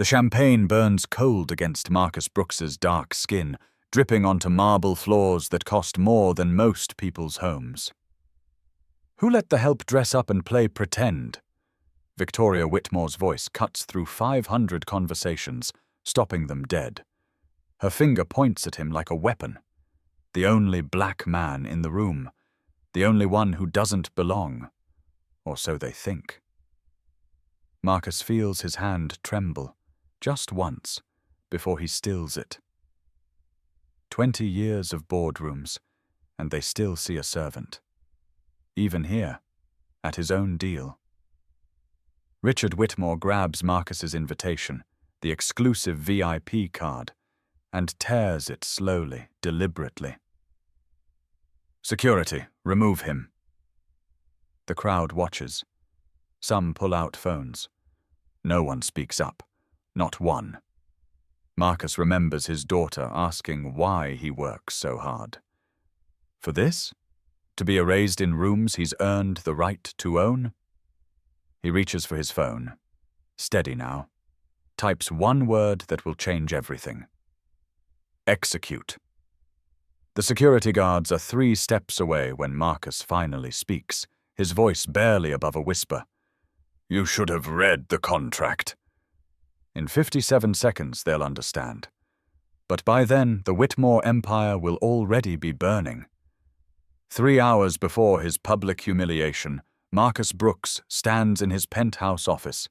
The champagne burns cold against Marcus Brooks's dark skin, dripping onto marble floors that cost more than most people's homes. Who let the help dress up and play pretend? Victoria Whitmore's voice cuts through 500 conversations, stopping them dead. Her finger points at him like a weapon. The only black man in the room. The only one who doesn't belong. Or so they think. Marcus feels his hand tremble, just once, before he stills it. 20 years of boardrooms, and they still see a servant. Even here, at his own deal. Richard Whitmore grabs Marcus's invitation, the exclusive VIP card, and tears it slowly, deliberately. Security, remove him. The crowd watches. Some pull out phones. No one speaks up. Not one. Marcus remembers his daughter asking why he works so hard. For this? To be erased in rooms he's earned the right to own? He reaches for his phone. Steady now. Types one word that will change everything. Execute. The security guards are 3 steps away when Marcus finally speaks, his voice barely above a whisper. You should have read the contract. In 57 seconds they'll understand. But by then, the Whitmore empire will already be burning. 3 hours before his public humiliation, Marcus Brooks stands in his penthouse office,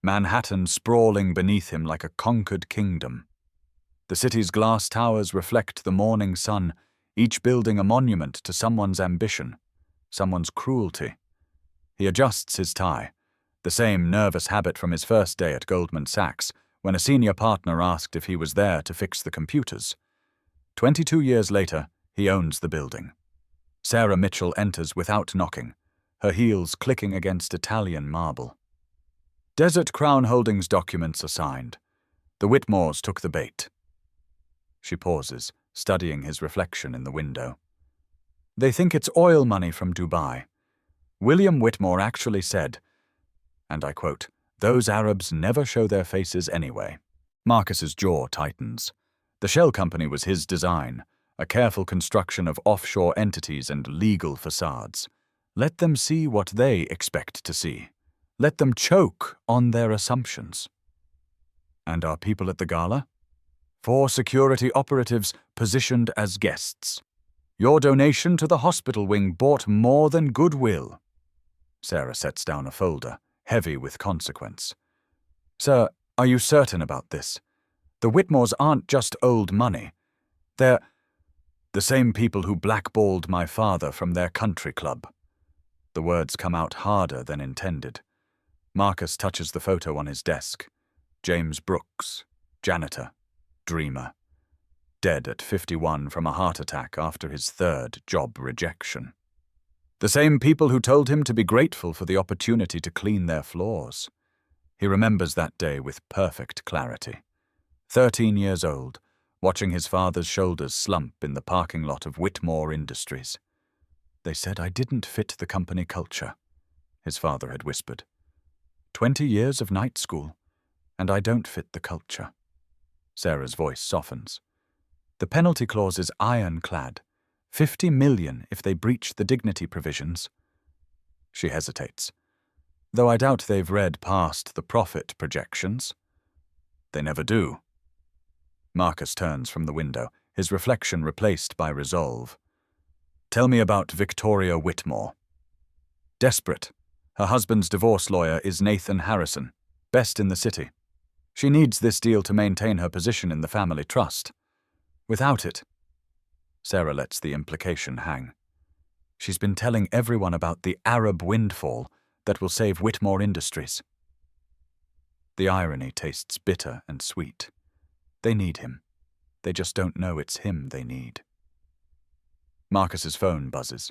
Manhattan sprawling beneath him like a conquered kingdom. The city's glass towers reflect the morning sun, each building a monument to someone's ambition, someone's cruelty. He adjusts his tie, the same nervous habit from his first day at Goldman Sachs, when a senior partner asked if he was there to fix the computers. 22 years later, he owns the building. Sarah Mitchell enters without knocking, her heels clicking against Italian marble. Desert Crown Holdings documents are signed. The Whitmores took the bait. She pauses, studying his reflection in the window. They think it's oil money from Dubai. William Whitmore actually said, and I quote, "Those Arabs never show their faces anyway." Marcus's jaw tightens. The shell company was his design, a careful construction of offshore entities and legal facades. Let them see what they expect to see. Let them choke on their assumptions. And our people at the gala? 4 security operatives positioned as guests. Your donation to the hospital wing bought more than goodwill. Sarah sets down a folder, heavy with consequence. Sir, are you certain about this? The Whitmores aren't just old money. They're the same people who blackballed my father from their country club. The words come out harder than intended. Marcus touches the photo on his desk. James Brooks, janitor, dreamer. Dead at 51 from a heart attack after his 3rd job rejection. The same people who told him to be grateful for the opportunity to clean their floors. He remembers that day with perfect clarity. 13 years old, watching his father's shoulders slump in the parking lot of Whitmore Industries. They said I didn't fit the company culture, his father had whispered. 20 years of night school, and I don't fit the culture. Sarah's voice softens. The penalty clause is ironclad. 50 million if they breach the dignity provisions. She hesitates. Though I doubt they've read past the profit projections. They never do. Marcus turns from the window, his reflection replaced by resolve. Tell me about Victoria Whitmore. Desperate. Her husband's divorce lawyer is Nathan Harrison, best in the city. She needs this deal to maintain her position in the family trust. Without it, Sarah lets the implication hang. She's been telling everyone about the Arab windfall that will save Whitmore Industries. The irony tastes bitter and sweet. They need him. They just don't know it's him they need. Marcus's phone buzzes.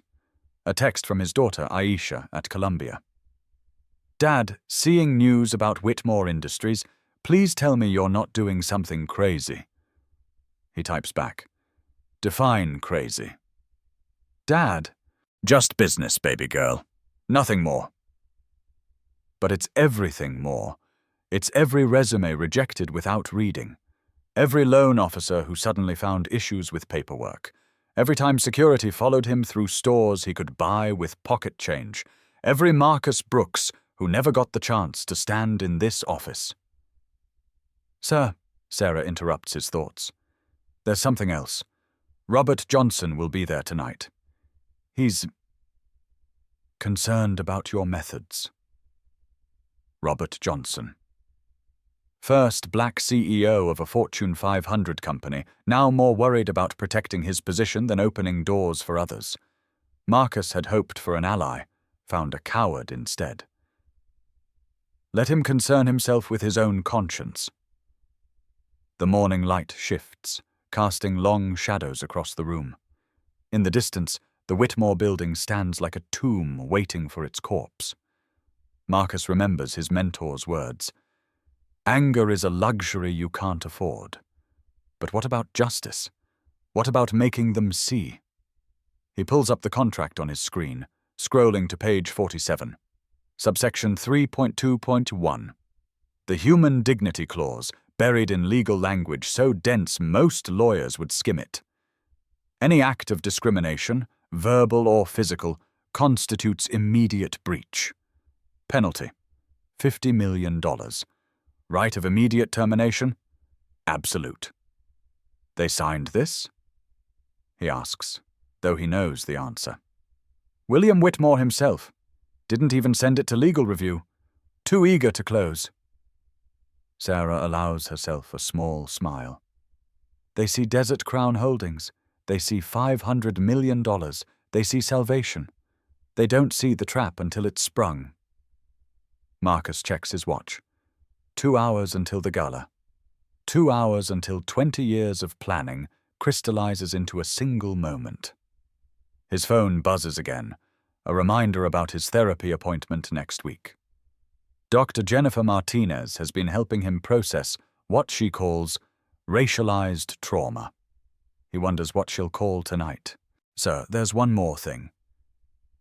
A text from his daughter, Aisha, at Columbia. Dad, seeing news about Whitmore Industries, please tell me you're not doing something crazy. He types back. Define crazy. Dad. Just business, baby girl. Nothing more. But it's everything more. It's every resume rejected without reading. Every loan officer who suddenly found issues with paperwork. Every time security followed him through stores he could buy with pocket change. Every Marcus Brooks who never got the chance to stand in this office. "Sir," Sarah interrupts his thoughts. "There's something else. Robert Johnson will be there tonight. He's concerned about your methods." Robert Johnson. First black CEO of a Fortune 500 company, now more worried about protecting his position than opening doors for others. Marcus had hoped for an ally, found a coward instead. Let him concern himself with his own conscience. The morning light shifts, casting long shadows across the room. In the distance, the Whitmore building stands like a tomb waiting for its corpse. Marcus remembers his mentor's words. Anger is a luxury you can't afford. But what about justice? What about making them see? He pulls up the contract on his screen, scrolling to page 47. Subsection 3.2.1. The human dignity clause, buried in legal language so dense most lawyers would skim it. Any act of discrimination, verbal or physical, constitutes immediate breach. Penalty: $50 million. Right of immediate termination? Absolute. They signed this? He asks, though he knows the answer. William Whitmore himself. Didn't even send it to legal review. Too eager to close. Sarah allows herself a small smile. They see Desert Crown Holdings. They see $500 million. They see salvation. They don't see the trap until it's sprung. Marcus checks his watch. 2 hours until the gala. 2 hours until 20 years of planning crystallizes into a single moment. His phone buzzes again, a reminder about his therapy appointment next week. Dr. Jennifer Martinez has been helping him process what she calls racialized trauma. He wonders what she'll call tonight. "Sir, there's one more thing."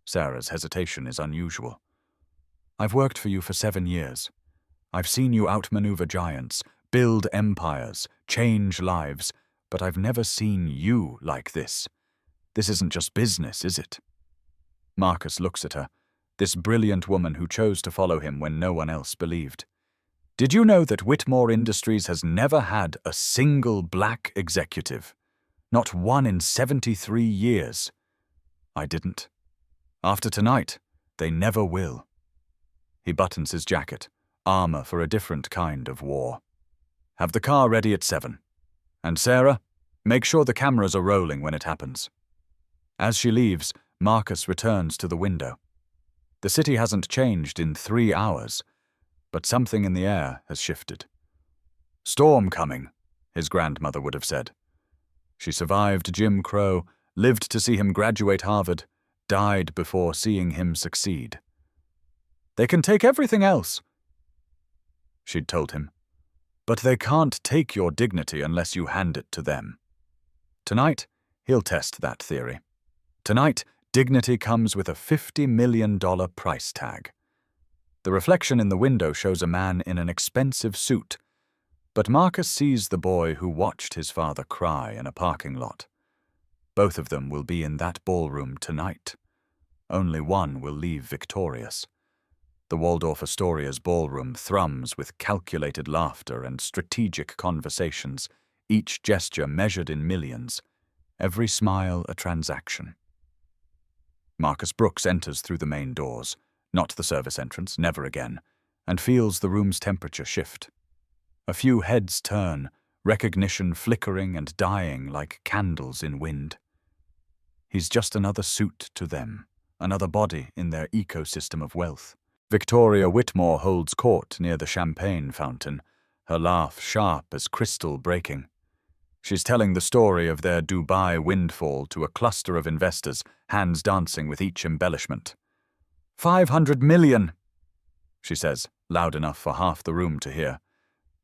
Sarah's hesitation is unusual. "I've worked for you for 7 years. I've seen you outmaneuver giants, build empires, change lives, but I've never seen you like this. This isn't just business, is it?" Marcus looks at her, this brilliant woman who chose to follow him when no one else believed. "Did you know that Whitmore Industries has never had a single black executive? Not one in 73 years. I didn't. After tonight, they never will." He buttons his jacket, armor for a different kind of war. "Have the car ready at 7. And Sarah, make sure the cameras are rolling when it happens." As she leaves, Marcus returns to the window. The city hasn't changed in 3 hours, but something in the air has shifted. "Storm coming," his grandmother would have said. She survived Jim Crow, lived to see him graduate Harvard, died before seeing him succeed. "They can take everything else," she'd told him, "but they can't take your dignity unless you hand it to them." Tonight, he'll test that theory. Tonight, dignity comes with a $50 million price tag. The reflection in the window shows a man in an expensive suit, but Marcus sees the boy who watched his father cry in a parking lot. Both of them will be in that ballroom tonight. Only one will leave victorious. The Waldorf Astoria's ballroom thrums with calculated laughter and strategic conversations, each gesture measured in millions, every smile a transaction. Marcus Brooks enters through the main doors, not the service entrance, never again, and feels the room's temperature shift. A few heads turn, recognition flickering and dying like candles in wind. He's just another suit to them, another body in their ecosystem of wealth. Victoria Whitmore holds court near the champagne fountain, her laugh sharp as crystal breaking. She's telling the story of their Dubai windfall to a cluster of investors, hands dancing with each embellishment. $500 million, she says, loud enough for half the room to hear.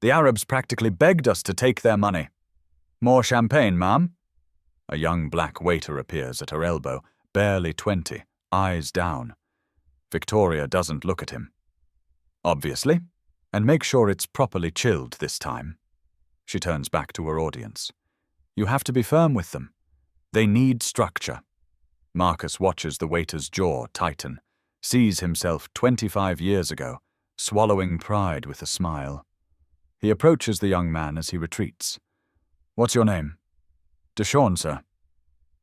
"The Arabs practically begged us to take their money." "More champagne, ma'am?" A young black waiter appears at her elbow, barely 20, eyes down. Victoria doesn't look at him. "Obviously," And make sure it's properly chilled this time. She turns back to her audience. You have to be firm with them. They need structure. Marcus watches the waiter's jaw tighten, sees himself 25 years ago, swallowing pride with a smile. He approaches the young man as he retreats. What's your name? Deshawn, sir.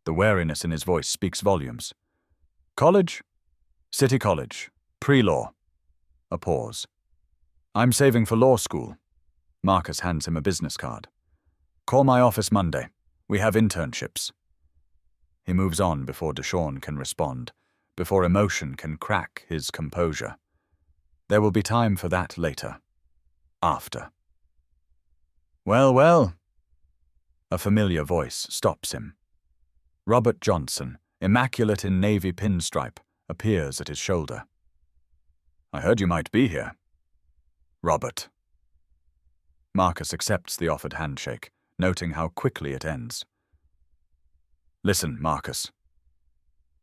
The wariness in his voice speaks volumes. College? City College. Pre-law. A pause. I'm saving for law school. Marcus hands him a business card. Call my office Monday. We have internships. He moves on before Deshawn can respond, before emotion can crack his composure. There will be time for that later. After. Well, well. A familiar voice stops him. Robert Johnson, immaculate in navy pinstripe, appears at his shoulder. I heard you might be here. Robert. Marcus accepts the offered handshake, noting how quickly it ends. Listen, Marcus.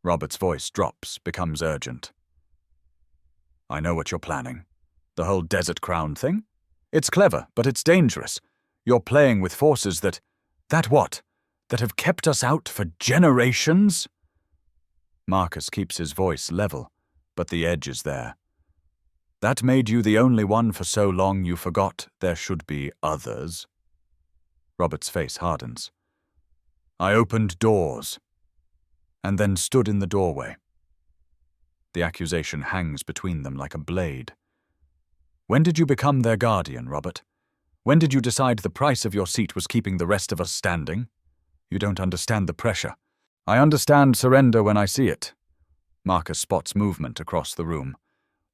Robert's voice drops, becomes urgent. I know what you're planning. The whole Desert Crown thing? It's clever, but it's dangerous. You're playing with forces that what? That have kept us out for generations? Marcus keeps his voice level, but the edge is there. That made you the only one for so long you forgot there should be others. Robert's face hardens. I opened doors, and then stood in the doorway. The accusation hangs between them like a blade. When did you become their guardian, Robert? When did you decide the price of your seat was keeping the rest of us standing? You don't understand the pressure. I understand surrender when I see it. Marcus spots movement across the room.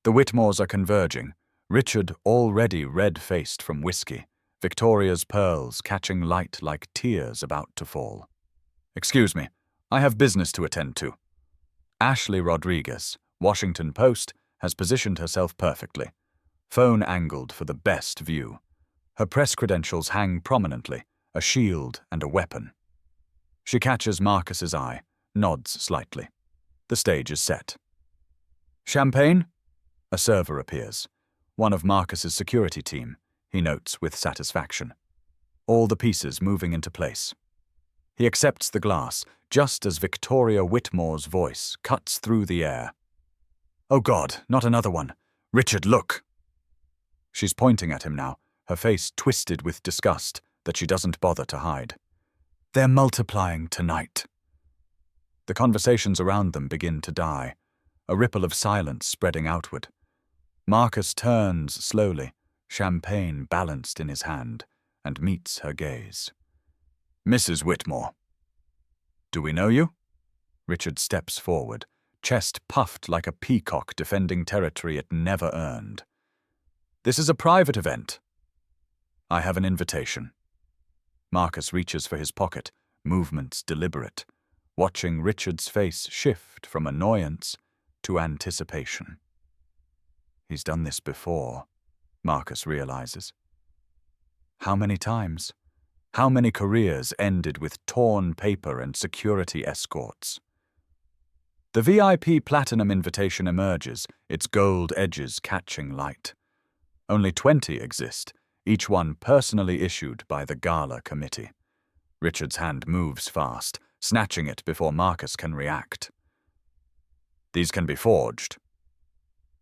The Whitmores are converging, Richard already red-faced from whiskey, Victoria's pearls catching light like tears about to fall. Excuse me, I have business to attend to. Ashley Rodriguez, Washington Post, has positioned herself perfectly. Phone angled for the best view. Her press credentials hang prominently, a shield and a weapon. She catches Marcus's eye, nods slightly. The stage is set. Champagne? A server appears. One of Marcus's security team, he notes with satisfaction. All the pieces moving into place. He accepts the glass, just as Victoria Whitmore's voice cuts through the air. Oh God, not another one. Richard, look. She's pointing at him now, her face twisted with disgust that she doesn't bother to hide. They're multiplying tonight. The conversations around them begin to die, a ripple of silence spreading outward. Marcus turns slowly, champagne balanced in his hand, and meets her gaze. Mrs. Whitmore. Do we know you? Richard steps forward, chest puffed like a peacock defending territory it never earned. This is a private event. I have an invitation. Marcus reaches for his pocket, movements deliberate, watching Richard's face shift from annoyance to anticipation. He's done this before, Marcus realizes. How many times? How many careers ended with torn paper and security escorts? The VIP Platinum invitation emerges, its gold edges catching light. Only 20 exist, each one personally issued by the gala committee. Richard's hand moves fast, snatching it before Marcus can react. These can be forged,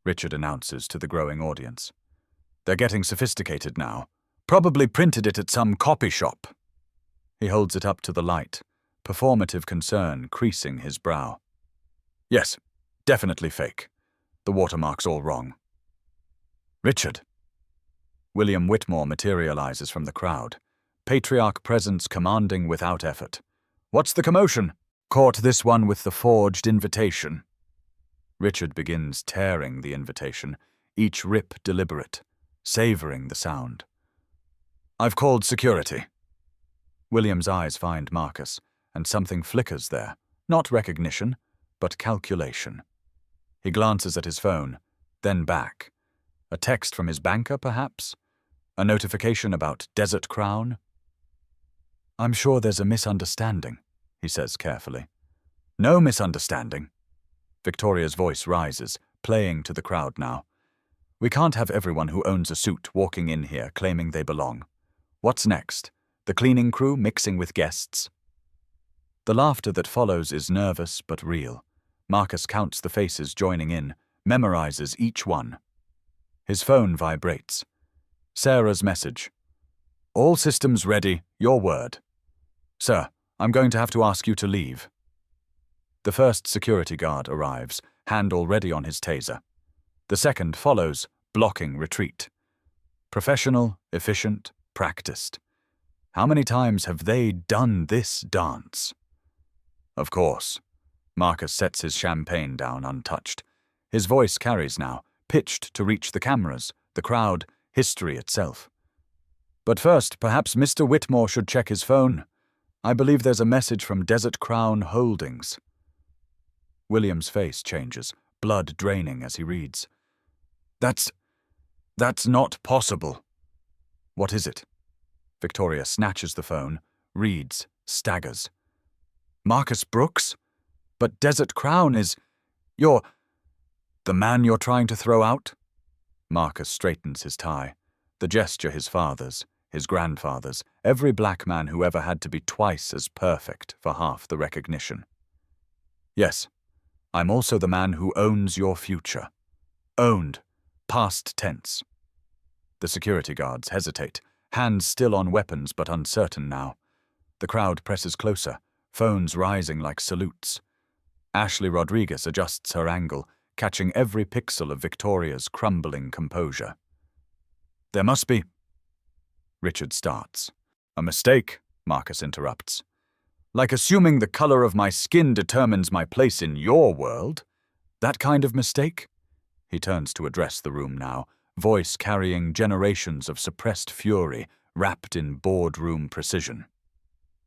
Richard announces to the growing audience. They're getting sophisticated now. Probably printed it at some copy shop. He holds it up to the light, performative concern creasing his brow. Yes, definitely fake. The watermark's all wrong. Richard. William Whitmore materializes from the crowd, patriarch presence commanding without effort. What's the commotion? Caught this one with the forged invitation. Richard begins tearing the invitation, each rip deliberate, savoring the sound. I've called security. William's eyes find Marcus, and something flickers there, not recognition, but calculation. He glances at his phone, then back. A text from his banker, perhaps? A notification about Desert Crown? I'm sure there's a misunderstanding, he says carefully. No misunderstanding. Victoria's voice rises, playing to the crowd now. We can't have everyone who owns a suit walking in here claiming they belong. What's next? The cleaning crew mixing with guests? The laughter that follows is nervous but real. Marcus counts the faces joining in, memorizes each one. His phone vibrates. Sarah's message. All systems ready, your word. Sir, I'm going to have to ask you to leave. The first security guard arrives, hand already on his taser. The second follows, blocking retreat. Professional, efficient, practiced. How many times have they done this dance? Of course. Marcus sets his champagne down untouched. His voice carries now, pitched to reach the cameras, the crowd, history itself. But first, perhaps Mr. Whitmore should check his phone. I believe there's a message from Desert Crown Holdings. William's face changes, blood draining as he reads. That's not possible. What is it? Victoria snatches the phone, reads, staggers. Marcus Brooks? But Desert Crown is... the man you're trying to throw out? Marcus straightens his tie. The gesture his father's, his grandfather's, every black man who ever had to be twice as perfect for half the recognition. Yes, I'm also the man who owns your future. Owned, past tense. The security guards hesitate, hands still on weapons but uncertain now. The crowd presses closer, phones rising like salutes. Ashley Rodriguez adjusts her angle, catching every pixel of Victoria's crumbling composure. There must be... Richard starts. A mistake, Marcus interrupts. Like assuming the color of my skin determines my place in your world? That kind of mistake? He turns to address the room now, voice carrying generations of suppressed fury, wrapped in boardroom precision.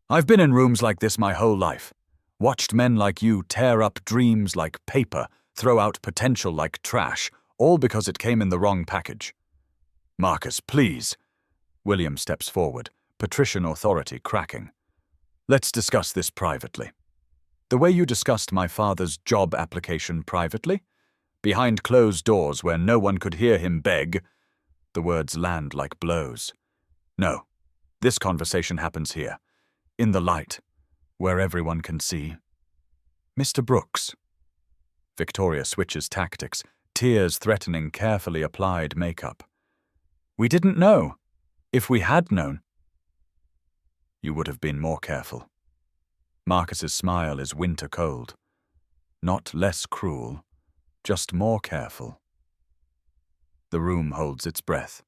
I've been in rooms like this my whole life. Watched men like you tear up dreams like paper, throw out potential like trash, all because it came in the wrong package. Marcus, please. William steps forward, patrician authority cracking. Let's discuss this privately. The way you discussed my father's job application privately? Behind closed doors where no one could hear him beg. The words land like blows. No, this conversation happens here. In the light, where everyone can see. Mr. Brooks. Victoria switches tactics, tears threatening carefully applied makeup. We didn't know. If we had known, you would have been more careful. Marcus's smile is winter cold. Not less cruel, just more careful. The room holds its breath.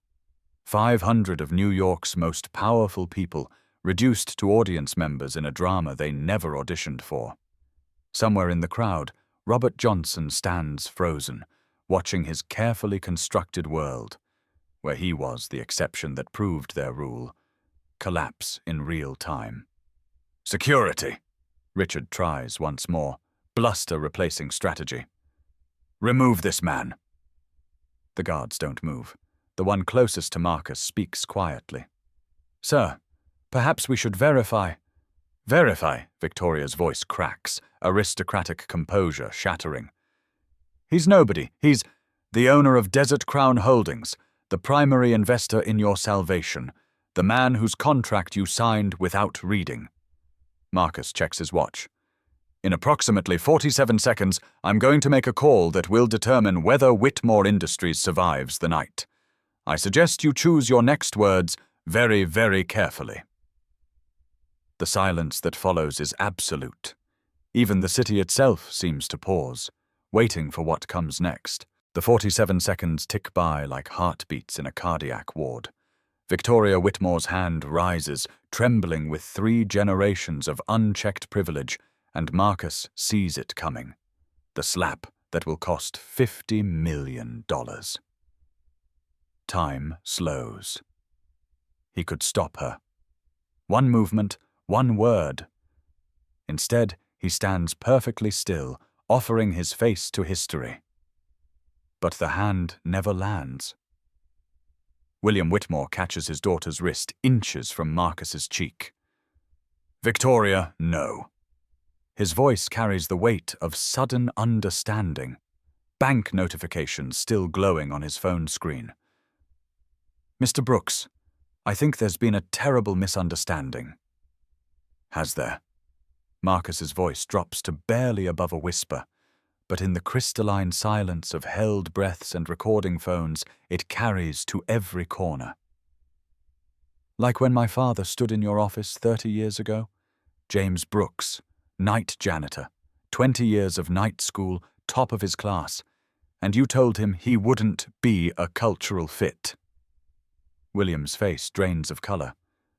500 of New York's most powerful people reduced to audience members in a drama they never auditioned for. Somewhere in the crowd, Robert Johnson stands frozen, watching his carefully constructed world, where he was the exception that proved their rule, collapse in real time. Security! Richard tries once more, bluster replacing strategy. Remove this man. The guards don't move. The one closest to Marcus speaks quietly. Sir, perhaps we should verify. Verify, Victoria's voice cracks, aristocratic composure shattering. He's nobody. He's the owner of Desert Crown Holdings, the primary investor in your salvation, the man whose contract you signed without reading. Marcus checks his watch. In approximately 47 seconds, I'm going to make a call that will determine whether Whitmore Industries survives the night. I suggest you choose your next words very, very carefully. The silence that follows is absolute. Even the city itself seems to pause, waiting for what comes next. The 47 seconds tick by like heartbeats in a cardiac ward. Victoria Whitmore's hand rises, trembling with 3 generations of unchecked privilege, and Marcus sees it coming. The slap that will cost $50 million. Time slows. He could stop her. One movement, one word. Instead, he stands perfectly still, offering his face to history. But the hand never lands. William Whitmore catches his daughter's wrist inches from Marcus's cheek. Victoria, no. His voice carries the weight of sudden understanding. bank notifications still glowing on his phone screen. "Mr. Brooks, I think there's been a terrible misunderstanding." "Has there?" Marcus's voice drops to barely above a whisper, but in the crystalline silence of held breaths and recording phones, it carries to every corner. "Like when my father stood in your office 30 years ago? James Brooks, night janitor, 20 years of night school, top of his class, and you told him he wouldn't be a cultural fit." William's face drains of color.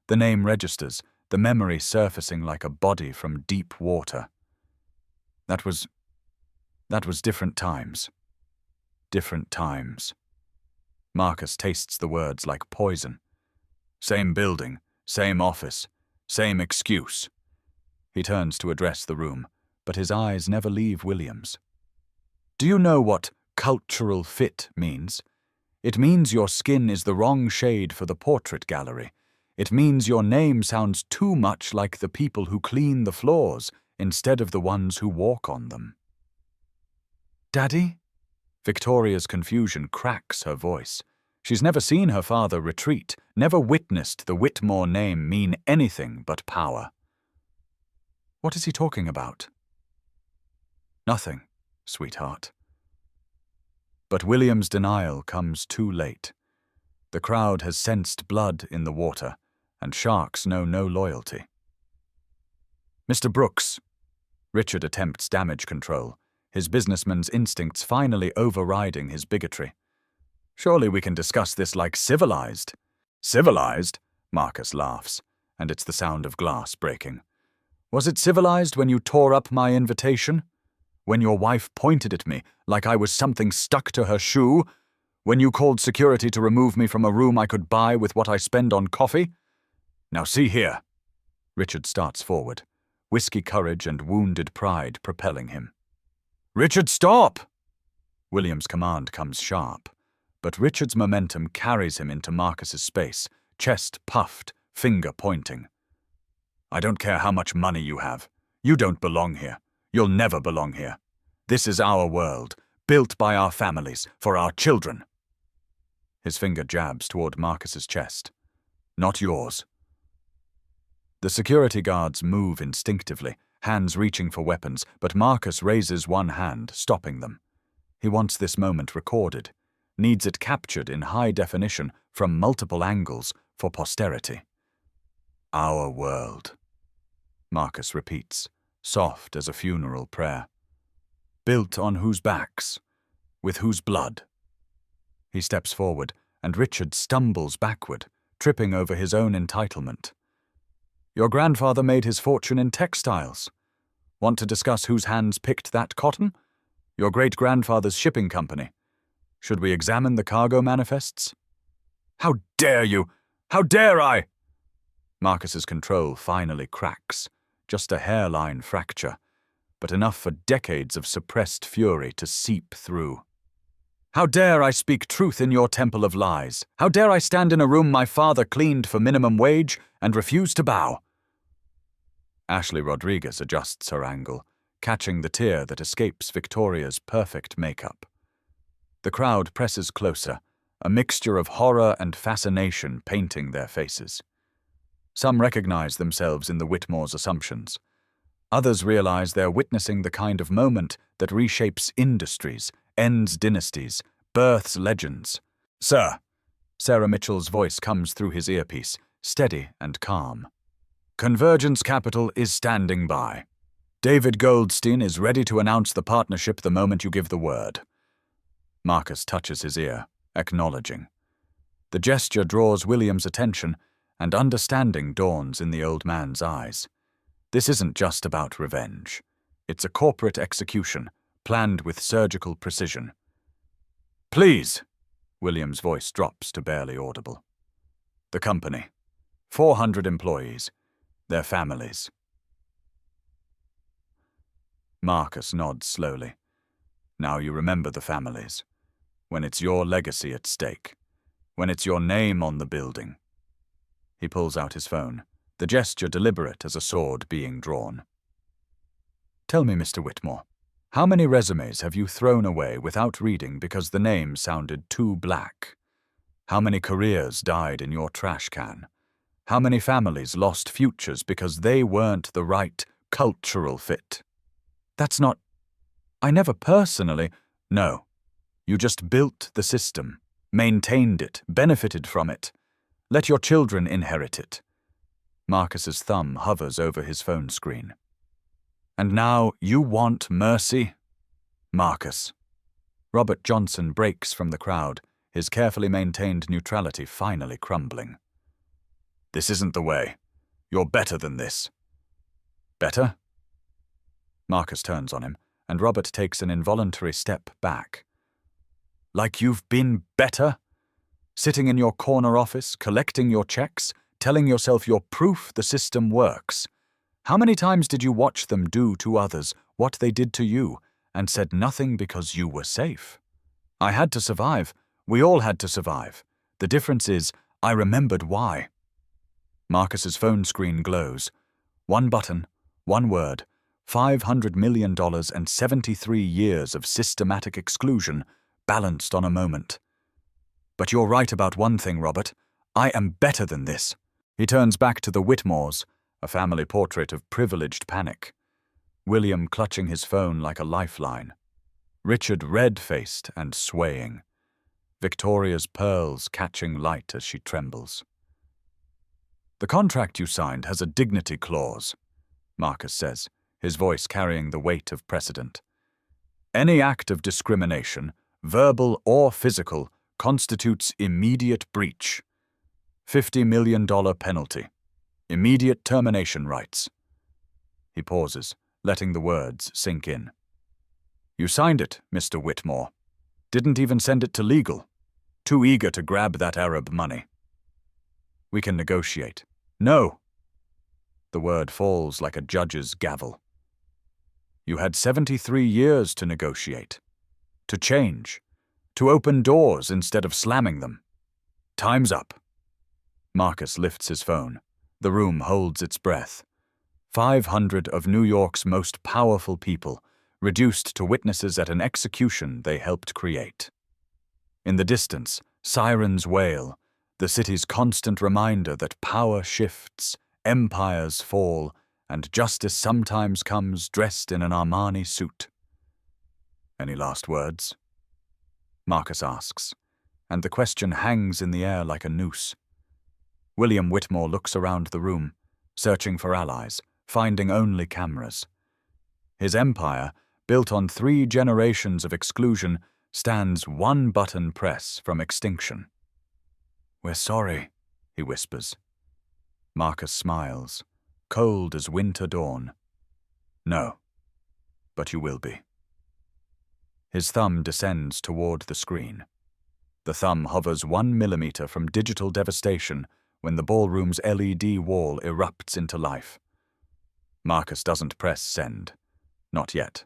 The name registers, the memory surfacing like a body from deep water. That was different times. Different times. Marcus tastes the words like poison. Same building, same office, same excuse. He turns to address the room, but his eyes never leave William's. "Do you know what cultural fit means? It means your skin is the wrong shade for the portrait gallery. It means your name sounds too much like the people who clean the floors instead of the ones who walk on them." "Daddy?" Victoria's confusion cracks her voice. She's never seen her father retreat, never witnessed the Whitmore name mean anything but power. "What is he talking about?" "Nothing, sweetheart." But William's denial comes too late. The crowd has sensed blood in the water, and sharks know no loyalty. "Mr. Brooks." Richard attempts damage control, his businessman's instincts finally overriding his bigotry. "Surely we can discuss this like civilized." "Civilized?" Marcus laughs, and it's the sound of glass breaking. "Was it civilized when you tore up my invitation? When your wife pointed at me like I was something stuck to her shoe? When you called security to remove me from a room I could buy with what I spend on coffee? Now see here." Richard starts forward, whiskey courage and wounded pride propelling him. "Richard, stop!" William's command comes sharp, but Richard's momentum carries him into Marcus's space, chest puffed, finger pointing. "I don't care how much money you have. You don't belong here. You'll never belong here. This is our world, built by our families, for our children." His finger jabs toward Marcus's chest. "Not yours." The security guards move instinctively, hands reaching for weapons, but Marcus raises one hand, stopping them. He wants this moment recorded, needs it captured in high definition from multiple angles for posterity. "Our world," Marcus repeats, soft as a funeral prayer. "Built on whose backs? With whose blood?" He steps forward, and Richard stumbles backward, tripping over his own entitlement. "Your grandfather made his fortune in textiles. Want to discuss whose hands picked that cotton? Your great-grandfather's shipping company. Should we examine the cargo manifests?" "How dare you! How dare I!" Marcus's control finally cracks, just a hairline fracture, but enough for decades of suppressed fury to seep through. "How dare I speak truth in your temple of lies? How dare I stand in a room my father cleaned for minimum wage and refuse to bow?" Ashley Rodriguez adjusts her angle, catching the tear that escapes Victoria's perfect makeup. The crowd presses closer, a mixture of horror and fascination painting their faces. Some recognize themselves in the Whitmore's assumptions. Others realize they're witnessing the kind of moment that reshapes industries, ends dynasties, births legends. "Sir," Sarah Mitchell's voice comes through his earpiece, steady and calm. "Convergence Capital is standing by. David Goldstein is ready to announce the partnership the moment you give the word." Marcus touches his ear, acknowledging. The gesture draws William's attention, and understanding dawns in the old man's eyes. This isn't just about revenge. It's a corporate execution, planned with surgical precision. "Please," William's voice drops to barely audible. "The company. 400 employees. Their families." Marcus nods slowly. "Now you remember the families. When it's your legacy at stake. When it's your name on the building." He pulls out his phone, the gesture deliberate as a sword being drawn. "Tell me, Mr. Whitmore, How many resumes have you thrown away without reading because the name sounded too black? How many careers died in your trash can? How many families lost futures because they weren't the right cultural fit? That's not... I never personally... No. You just built the system, maintained it, benefited from it. Let your children inherit it. Marcus's thumb hovers over his phone screen. And now you want mercy? Marcus. Robert Johnson breaks from the crowd, his carefully maintained neutrality finally crumbling. This isn't the way. You're better than this. Better? Marcus turns on him, and Robert takes an involuntary step back. Like you've been better? Sitting in your corner office, collecting your checks, telling yourself you're proof the system works. How many times did you watch them do to others what they did to you, and said nothing because you were safe? I had to survive. We all had to survive. The difference is, I remembered why. Marcus's phone screen glows. One button, one word, $500 million and 73 years of systematic exclusion balanced on a moment. But you're right about one thing, Robert. I am better than this. He turns back to the Whitmores, a family portrait of privileged panic. William clutching his phone like a lifeline. Richard red-faced and swaying. Victoria's pearls catching light as she trembles. The contract you signed has a dignity clause, Marcus says, his voice carrying the weight of precedent. Any act of discrimination, verbal or physical, constitutes immediate breach. $50 million penalty. Immediate termination rights. He pauses, letting the words sink in. You signed it, Mr. Whitmore. Didn't even send it to legal. Too eager to grab that Arab money. We can negotiate. No. The word falls like a judge's gavel. You had 73 years to negotiate. To change. To open doors instead of slamming them. Time's up. Marcus lifts his phone. The room holds its breath. 500 of New York's most powerful people, reduced to witnesses at an execution they helped create. In the distance, sirens wail, the city's constant reminder that power shifts, empires fall, and justice sometimes comes dressed in an Armani suit. Any last words? Marcus asks, and the question hangs in the air like a noose. William Whitmore looks around the room, searching for allies, finding only cameras. His empire, built on 3 generations of exclusion, stands one button press from extinction. We're sorry, he whispers. Marcus smiles, cold as winter dawn. No, but you will be. His thumb descends toward the screen. The thumb hovers 1 millimeter from digital devastation when the ballroom's LED wall erupts into life. Marcus doesn't press send. Not yet.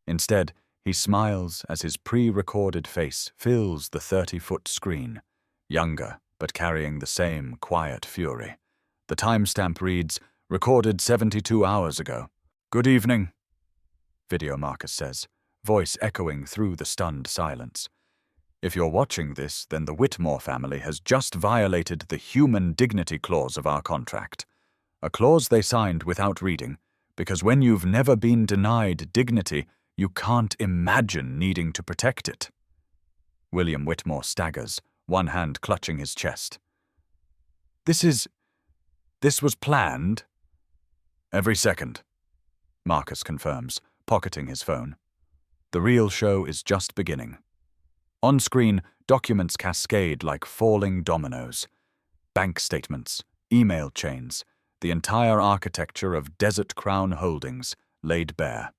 Instead, he smiles as his pre-recorded face fills the 30-foot screen, younger but carrying the same quiet fury. The timestamp reads, recorded 72 hours ago. Good evening, Video Marcus says, voice echoing through the stunned silence. If you're watching this, then the Whitmore family has just violated the human dignity clause of our contract. A clause they signed without reading, because when you've never been denied dignity, you can't imagine needing to protect it. William Whitmore staggers, one hand clutching his chest. This was planned? Every second, Marcus confirms, pocketing his phone. The real show is just beginning. On screen, documents cascade like falling dominoes. Bank statements, email chains, the entire architecture of Desert Crown Holdings laid bare.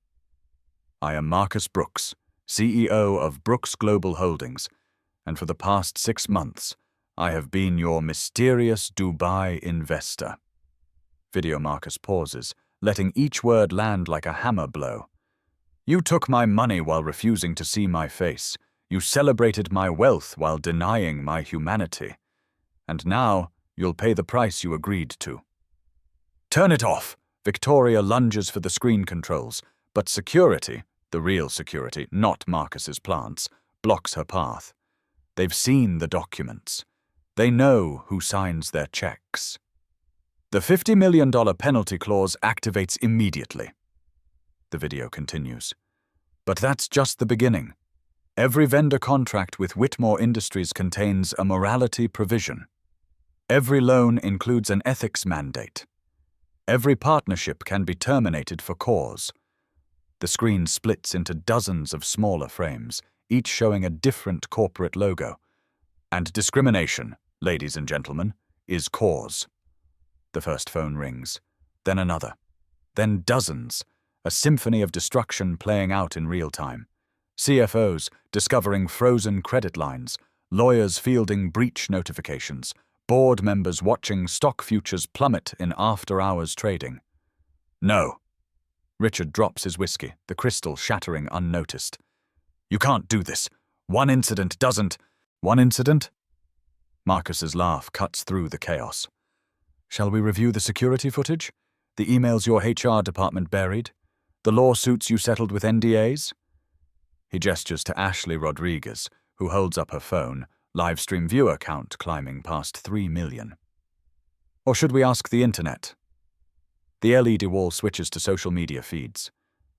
I am Marcus Brooks, CEO of Brooks Global Holdings, and for the past 6 months, I have been your mysterious Dubai investor. Video Marcus pauses, letting each word land like a hammer blow. You took my money while refusing to see my face. You celebrated my wealth while denying my humanity. And now, you'll pay the price you agreed to. Turn it off! Victoria lunges for the screen controls, but security, The real security, not Marcus's plants, blocks her path. They've seen the documents. They know who signs their checks. The $50 million penalty clause activates immediately. The video continues. But that's just the beginning. Every vendor contract with Whitmore Industries contains a morality provision. Every loan includes an ethics mandate. Every partnership can be terminated for cause. The screen splits into dozens of smaller frames, each showing a different corporate logo. And discrimination, ladies and gentlemen, is cause. The first phone rings, then another, then dozens, a symphony of destruction playing out in real time. CFOs discovering frozen credit lines, lawyers fielding breach notifications, board members watching stock futures plummet in after-hours trading. No. Richard drops his whiskey, the crystal shattering unnoticed. You can't do this. One incident doesn't. One incident? Marcus's laugh cuts through the chaos. Shall we review the security footage? The emails your HR department buried? The lawsuits you settled with NDAs? He gestures to Ashley Rodriguez, who holds up her phone, livestream viewer count climbing past 3 million. Or should we ask the internet? The LED wall switches to social media feeds.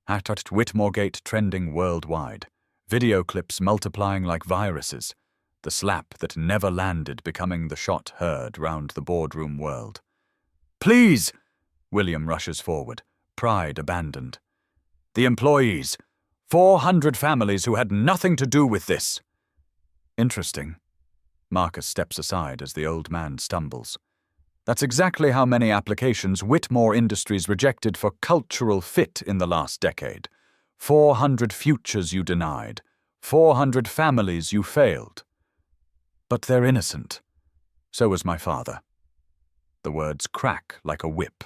#Whitmoregate trending worldwide. Video clips multiplying like viruses. The slap that never landed becoming the shot heard round the boardroom world. Please! William rushes forward, pride abandoned. The employees. 400 families who had nothing to do with this. Interesting. Marcus steps aside as the old man stumbles. That's exactly how many applications Whitmore Industries rejected for cultural fit in the last decade. 400 futures you denied. 400 families you failed. But they're innocent. So was my father. The words crack like a whip.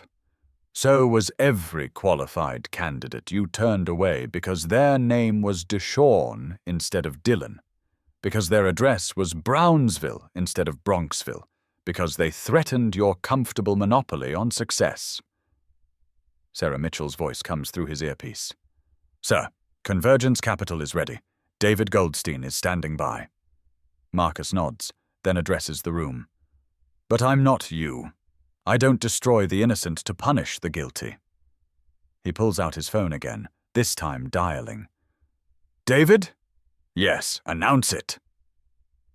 So was every qualified candidate you turned away because their name was Deshawn instead of Dillon, because their address was Brownsville instead of Bronxville, because they threatened your comfortable monopoly on success. Sarah Mitchell's voice comes through his earpiece. Sir, Convergence Capital is ready. David Goldstein is standing by. Marcus nods, then addresses the room. But I'm not you. I don't destroy the innocent to punish the guilty. He pulls out his phone again, this time dialing. David? Yes, announce it.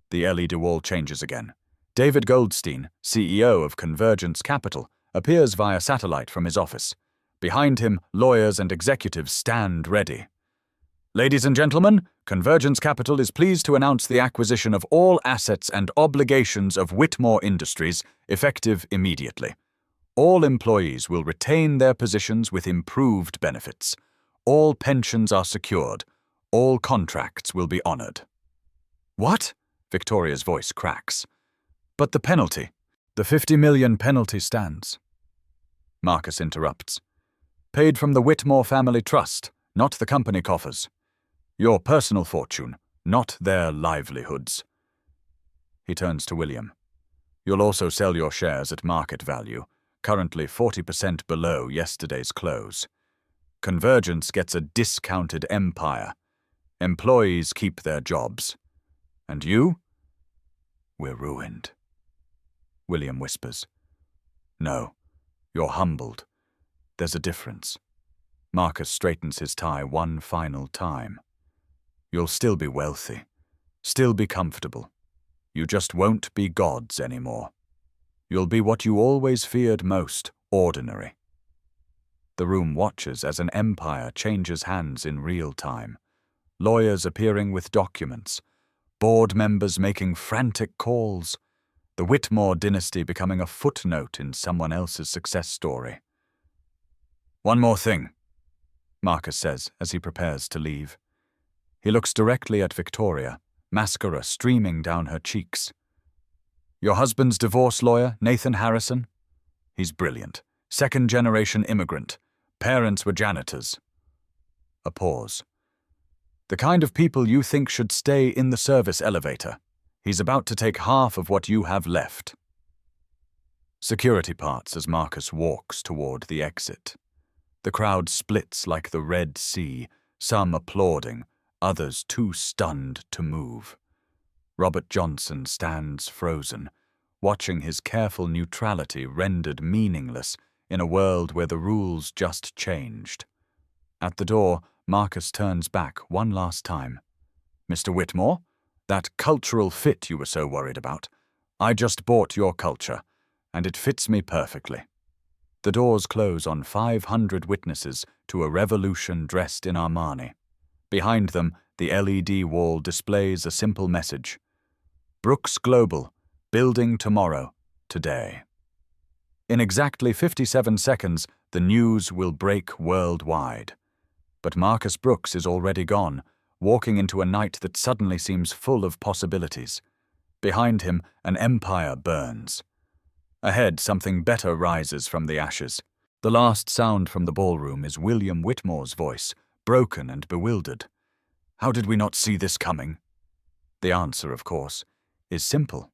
The LED wall changes again. David Goldstein, CEO of Convergence Capital, appears via satellite from his office. Behind him, lawyers and executives stand ready. Ladies and gentlemen, Convergence Capital is pleased to announce the acquisition of all assets and obligations of Whitmore Industries, effective immediately. All employees will retain their positions with improved benefits. All pensions are secured. All contracts will be honored. What? Victoria's voice cracks. But the penalty. The $50 million penalty stands. Marcus interrupts. Paid from the Whitmore Family Trust, not the company coffers. Your personal fortune, not their livelihoods. He turns to William. You'll also sell your shares at market value, currently 40% below yesterday's close. Convergence gets a discounted empire. Employees keep their jobs. And you? We're ruined. William whispers. No, you're humbled. There's a difference. Marcus straightens his tie one final time. You'll still be wealthy, still be comfortable. You just won't be gods anymore. You'll be what you always feared most, ordinary. The room watches as an empire changes hands in real time. Lawyers appearing with documents, board members making frantic calls, the Whitmore dynasty becoming a footnote in someone else's success story. One more thing, Marcus says as he prepares to leave. He looks directly at Victoria, mascara streaming down her cheeks. Your husband's divorce lawyer, Nathan Harrison? He's brilliant. Second-generation immigrant. Parents were janitors. A pause. The kind of people you think should stay in the service elevator. He's about to take half of what you have left. Security parts as Marcus walks toward the exit. The crowd splits like the Red Sea, some applauding, others too stunned to move. Robert Johnson stands frozen, watching his careful neutrality rendered meaningless in a world where the rules just changed. At the door, Marcus turns back one last time. "Mr. Whitmore, that cultural fit you were so worried about, I just bought your culture, and it fits me perfectly." The doors close on 500 witnesses to a revolution dressed in Armani. Behind them, the LED wall displays a simple message: Brooks Global, building tomorrow, today. In exactly 57 seconds, the news will break worldwide. But Marcus Brooks is already gone, walking into a night that suddenly seems full of possibilities. Behind him, an empire burns. Ahead, something better rises from the ashes. The last sound from the ballroom is William Whitmore's voice, broken and bewildered. "How did we not see this coming?" The answer, of course, is simple.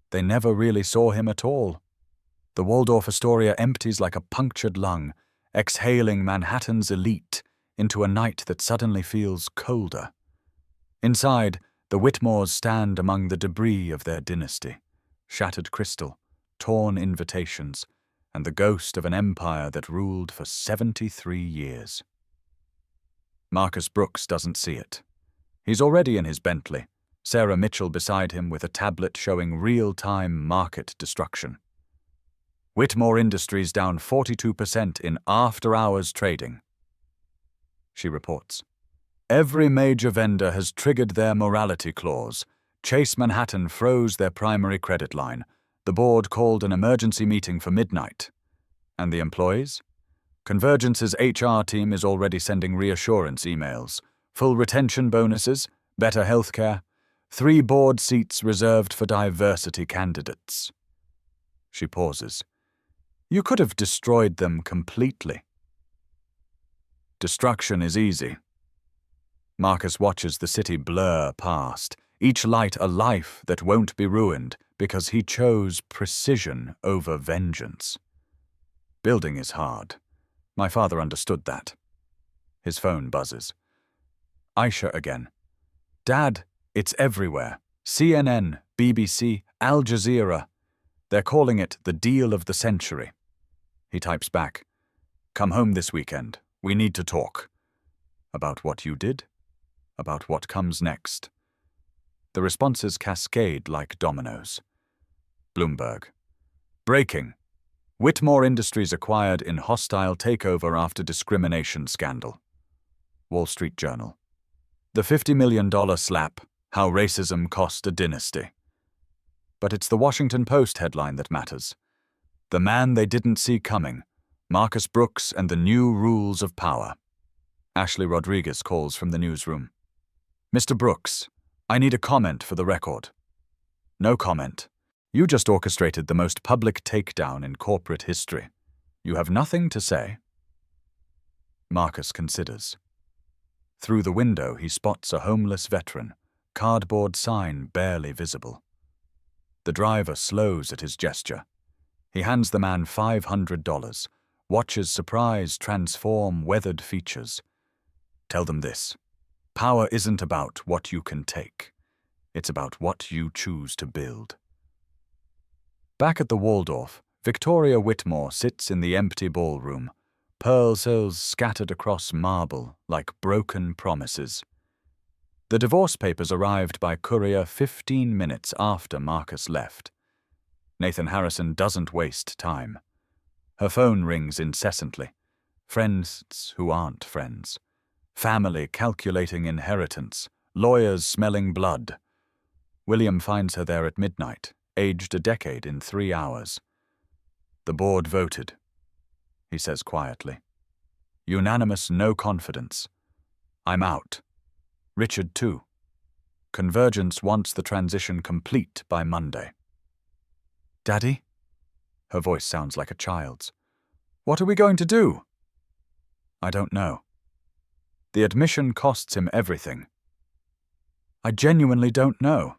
They never really saw him at all. The Waldorf Astoria empties like a punctured lung, exhaling Manhattan's elite into a night that suddenly feels colder. Inside, the Whitmores stand among the debris of their dynasty: shattered crystal, torn invitations, and the ghost of an empire that ruled for 73 years. Marcus Brooks doesn't see it. He's already in his Bentley, Sarah Mitchell beside him with a tablet showing real-time market destruction. "Whitmore Industries down 42% in after-hours trading," she reports. "Every major vendor has triggered their morality clause. Chase Manhattan froze their primary credit line. The board called an emergency meeting for midnight." And the employees? Convergence's HR team is already sending reassurance emails. Full retention bonuses, better healthcare, 3 board seats reserved for diversity candidates. She pauses. "You could have destroyed them completely." Destruction is easy. Marcus watches the city blur past, each light a life that won't be ruined because he chose precision over vengeance. Building is hard. My father understood that. His phone buzzes. Aisha again. "Dad, it's everywhere. CNN, BBC, Al Jazeera. They're calling it the deal of the century." He types back, "Come home this weekend. We need to talk." About what you did? About what comes next? The responses cascade like dominoes. Bloomberg. "Breaking. Whitmore Industries acquired in hostile takeover after discrimination scandal." Wall Street Journal. "The $50 million slap, how racism cost a dynasty." But it's the Washington Post headline that matters. "The man they didn't see coming, Marcus Brooks and the new rules of power." Ashley Rodriguez calls from the newsroom. "Mr. Brooks, I need a comment for the record." "No comment. You just orchestrated the most public takedown in corporate history. You have nothing to say?" Marcus considers. Through the window, he spots a homeless veteran, cardboard sign barely visible. The driver slows at his gesture. He hands the man $500, watches surprise transform weathered features. "Tell them this. Power isn't about what you can take. It's about what you choose to build." Back at the Waldorf, Victoria Whitmore sits in the empty ballroom, pearl sills scattered across marble like broken promises. The divorce papers arrived by courier 15 minutes after Marcus left. Nathan Harrison doesn't waste time. Her phone rings incessantly. Friends who aren't friends. Family calculating inheritance. Lawyers smelling blood. William finds her there at midnight, aged a decade in 3 hours. "The board voted," he says quietly. "Unanimous no confidence. I'm out. Richard too. Convergence wants the transition complete by Monday." "Daddy?" Her voice sounds like a child's. "What are we going to do?" "I don't know. The admission costs him everything. I genuinely don't know."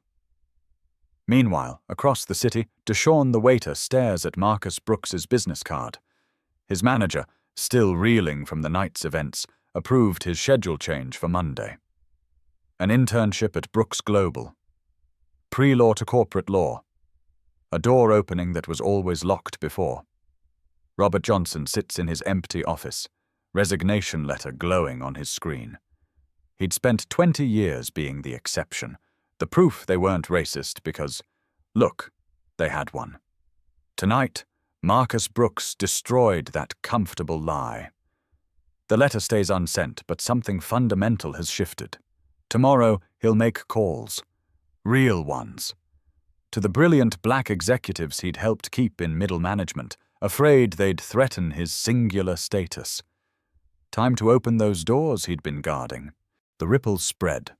Meanwhile, across the city, Deshawn the waiter stares at Marcus Brooks's business card. His manager, still reeling from the night's events, approved his schedule change for Monday. An internship at Brooks Global. Pre-law to corporate law. A door opening that was always locked before. Robert Johnson sits in his empty office, resignation letter glowing on his screen. He'd spent 20 years being the exception, the proof they weren't racist because, look, they had one. Tonight, Marcus Brooks destroyed that comfortable lie. The letter stays unsent, but something fundamental has shifted. Tomorrow, he'll make calls. Real ones. To the brilliant black executives he'd helped keep in middle management, afraid they'd threaten his singular status. Time to open those doors he'd been guarding. The ripples spread.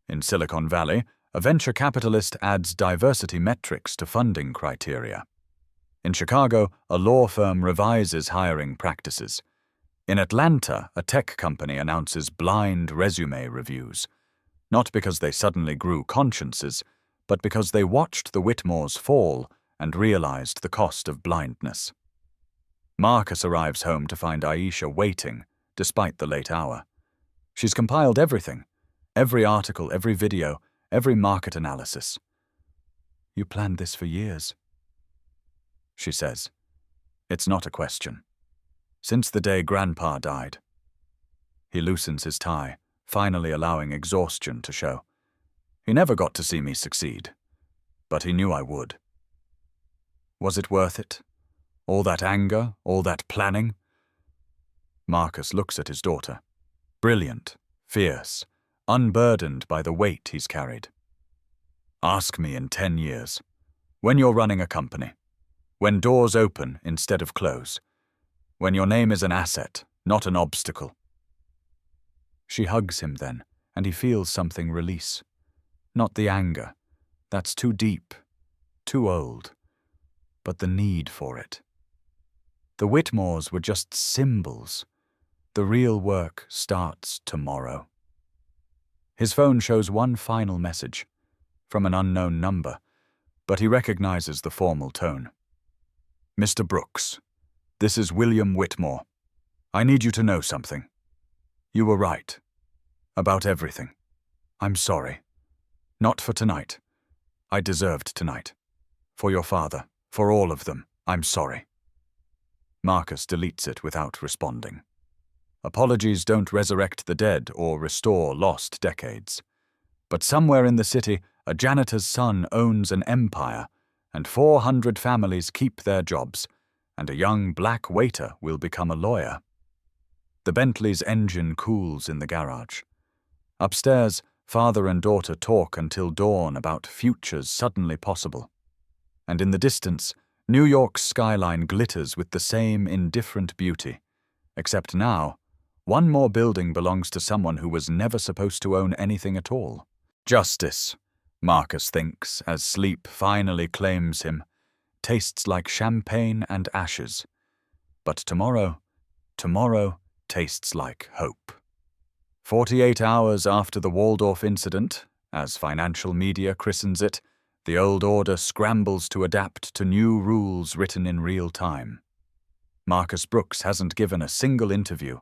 In Silicon Valley, a venture capitalist adds diversity metrics to funding criteria. In Chicago, a law firm revises hiring practices. In Atlanta, a tech company announces blind resume reviews. Not because they suddenly grew consciences, but because they watched the Whitmores fall and realized the cost of blindness. Marcus arrives home to find Aisha waiting, despite the late hour. She's compiled everything. Every article, every video, every market analysis. "You planned this for years," she says. It's not a question. Since the day Grandpa died. He loosens his tie, finally allowing exhaustion to show. He never got to see me succeed, but he knew I would. Was it worth it? All that anger, all that planning? Marcus looks at his daughter. Brilliant, fierce, unburdened by the weight he's carried. Ask me in 10 years, when you're running a company, when doors open instead of close, when your name is an asset, not an obstacle. She hugs him then, and he feels something release. Not the anger. That's too deep, too old. But the need for it. The Whitmores were just symbols. The real work starts tomorrow. His phone shows one final message, from an unknown number, but he recognizes the formal tone. "Mr. Brooks, this is William Whitmore. I need you to know something. You were right. About everything. I'm sorry. Not for tonight. I deserved tonight. For your father, for all of them, I'm sorry." Marcus deletes it without responding. Apologies don't resurrect the dead or restore lost decades. But somewhere in the city, a janitor's son owns an empire, and 400 families keep their jobs, and a young black waiter will become a lawyer. The Bentley's engine cools in the garage. Upstairs, father and daughter talk until dawn about futures suddenly possible. And in the distance, New York's skyline glitters with the same indifferent beauty, except now, one more building belongs to someone who was never supposed to own anything at all. Justice, Marcus thinks as sleep finally claims him, tastes like champagne and ashes. But tomorrow tastes like hope. 48 hours after the Waldorf incident, as financial media christens it, the old order scrambles to adapt to new rules written in real time. Marcus Brooks hasn't given a single interview,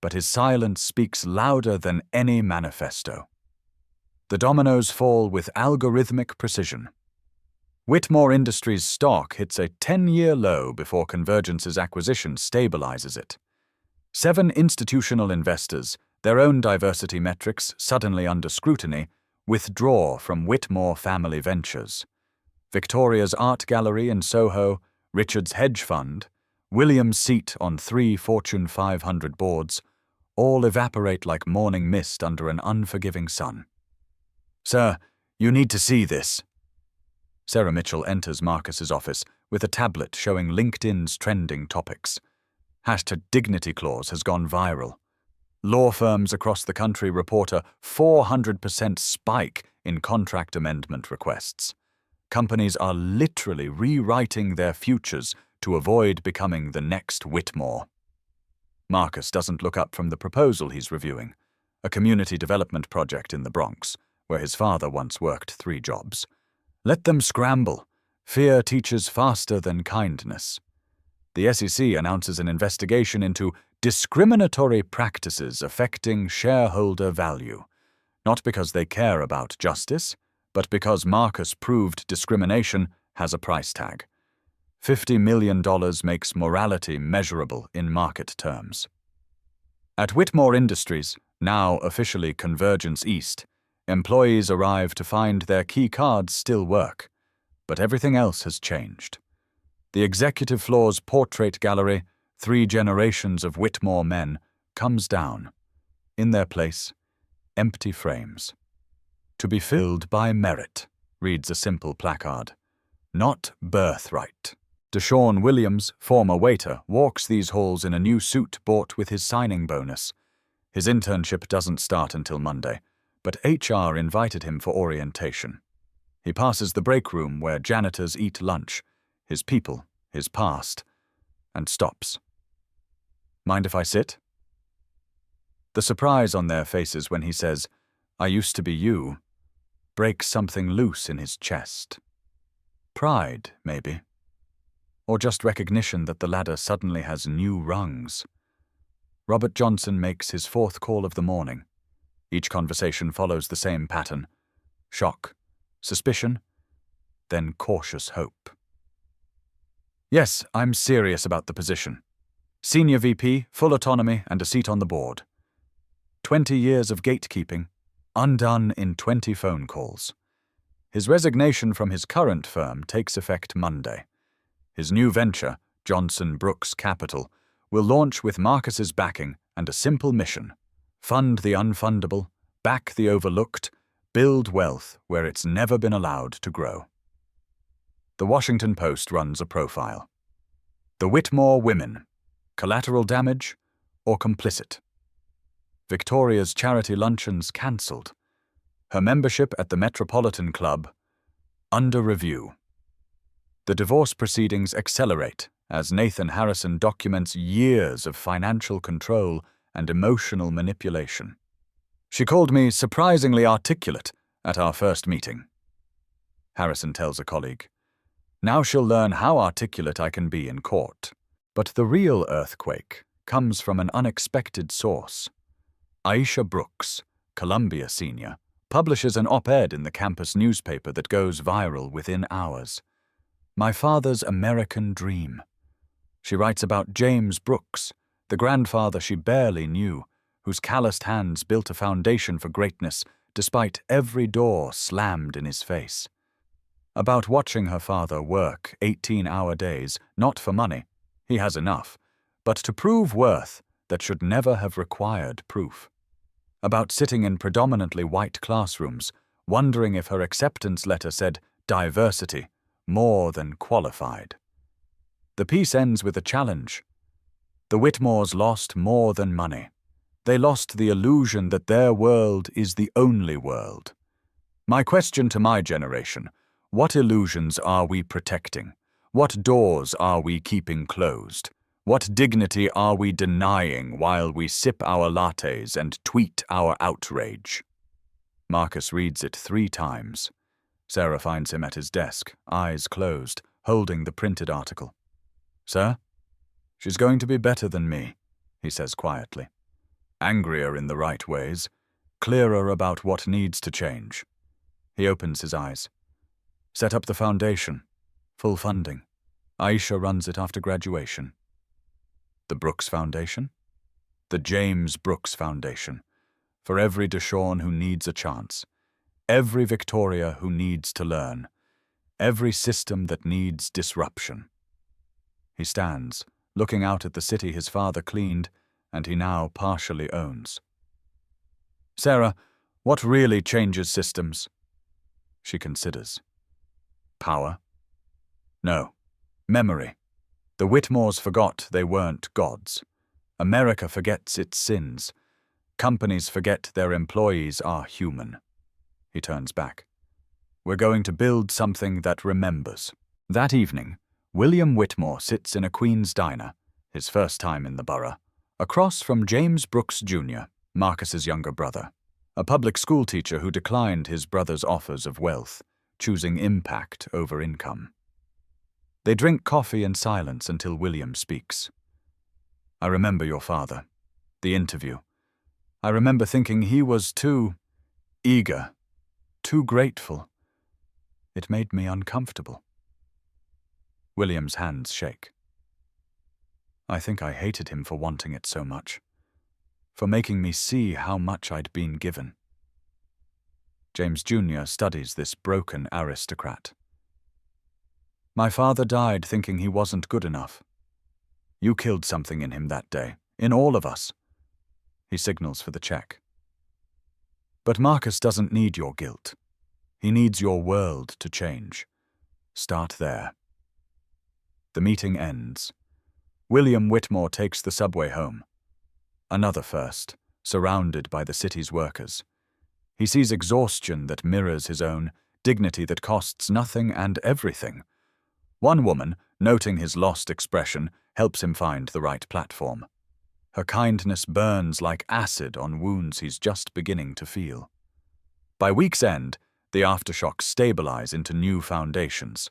but his silence speaks louder than any manifesto. The dominoes fall with algorithmic precision. Whitmore Industries' stock hits a 10-year low before Convergence's acquisition stabilizes it. 7 institutional investors, their own diversity metrics suddenly under scrutiny, withdraw from Whitmore Family Ventures. Victoria's Art Gallery in Soho, Richard's hedge fund, William's seat on 3 Fortune 500 boards, all evaporate like morning mist under an unforgiving sun. "Sir, you need to see this." Sarah Mitchell enters Marcus's office with a tablet showing LinkedIn's trending topics. #Dignity clause has gone viral. Law firms across the country report a 400% spike in contract amendment requests. Companies are literally rewriting their futures to avoid becoming the next Whitmore. Marcus doesn't look up from the proposal he's reviewing, a community development project in the Bronx, where his father once worked 3 jobs. Let them scramble. Fear teaches faster than kindness. The SEC announces an investigation into discriminatory practices affecting shareholder value, not because they care about justice, but because Marcus proved discrimination has a price tag. $50 million makes morality measurable in market terms. At Whitmore Industries, now officially Convergence East, employees arrive to find their key cards still work, but everything else has changed. The executive floor's portrait gallery, 3 generations of Whitmore men, comes down. In their place, empty frames. To be filled by merit, reads a simple placard, not birthright. Deshaun Williams, former waiter, walks these halls in a new suit bought with his signing bonus. His internship doesn't start until Monday, but HR invited him for orientation. He passes the break room where janitors eat lunch, his people, his past, and stops. Mind if I sit? The surprise on their faces when he says, "I used to be you," breaks something loose in his chest. Pride, maybe. Or just recognition that the ladder suddenly has new rungs. Robert Johnson makes his 4th call of the morning. Each conversation follows the same pattern. Shock, suspicion, then cautious hope. "Yes, I'm serious about the position. Senior VP, full autonomy, and a seat on the board. 20 years of gatekeeping, undone in 20 phone calls." His resignation from his current firm takes effect Monday. His new venture, Johnson Brooks Capital, will launch with Marcus's backing and a simple mission: fund the unfundable, back the overlooked, build wealth where it's never been allowed to grow. The Washington Post runs a profile. The Whitmore women, collateral damage or complicit? Victoria's charity luncheons cancelled. Her membership at the Metropolitan Club under review. The divorce proceedings accelerate as Nathan Harrison documents years of financial control and emotional manipulation. "She called me surprisingly articulate at our first meeting," Harrison tells a colleague. "Now she'll learn how articulate I can be in court." But the real earthquake comes from an unexpected source. Aisha Brooks, Columbia senior, publishes an op-ed in the campus newspaper that goes viral within hours. "My father's American dream." She writes about James Brooks, the grandfather she barely knew, whose calloused hands built a foundation for greatness despite every door slammed in his face. About watching her father work 18-hour days, not for money, he has enough, but to prove worth that should never have required proof. About sitting in predominantly white classrooms, wondering if her acceptance letter said diversity, more than qualified. The piece ends with a challenge. The Whitmores lost more than money. They lost the illusion that their world is the only world. My question to my generation: what illusions are we protecting? What doors are we keeping closed? What dignity are we denying while we sip our lattes and tweet our outrage? Marcus reads it 3 times. Sarah finds him at his desk, eyes closed, holding the printed article. "Sir?" "She's going to be better than me," he says quietly. Angrier in the right ways, clearer about what needs to change. He opens his eyes. "Set up the foundation. Full funding. Aisha runs it after graduation." The Brooks Foundation? The James Brooks Foundation. For every Deshaun who needs a chance. Every Victoria who needs to learn. Every system that needs disruption. He stands, looking out at the city his father cleaned and he now partially owns. "Sarah, what really changes systems?" She considers. "Power? No. Memory. The Whitmores forgot they weren't gods. America forgets its sins. Companies forget their employees are human." He turns back. "We're going to build something that remembers." That evening, William Whitmore sits in a Queen's diner, his first time in the borough, across from James Brooks Jr., Marcus's younger brother, a public school teacher who declined his brother's offers of wealth, choosing impact over income. They drink coffee in silence until William speaks. I remember your father, the interview. I remember thinking he was too eager, too grateful. It made me uncomfortable. William's hands shake. I think I hated him for wanting it so much, for making me see how much I'd been given. James Jr. studies this broken aristocrat. My father died thinking he wasn't good enough. You killed something in him that day, in all of us. He signals for the check. But Marcus doesn't need your guilt. He needs your world to change. Start there. The meeting ends. William Whitmore takes the subway home. Another first, surrounded by the city's workers. He sees exhaustion that mirrors his own, dignity that costs nothing and everything. One woman, noting his lost expression, helps him find the right platform. Her kindness burns like acid on wounds he's just beginning to feel. By week's end, the aftershocks stabilize into new foundations.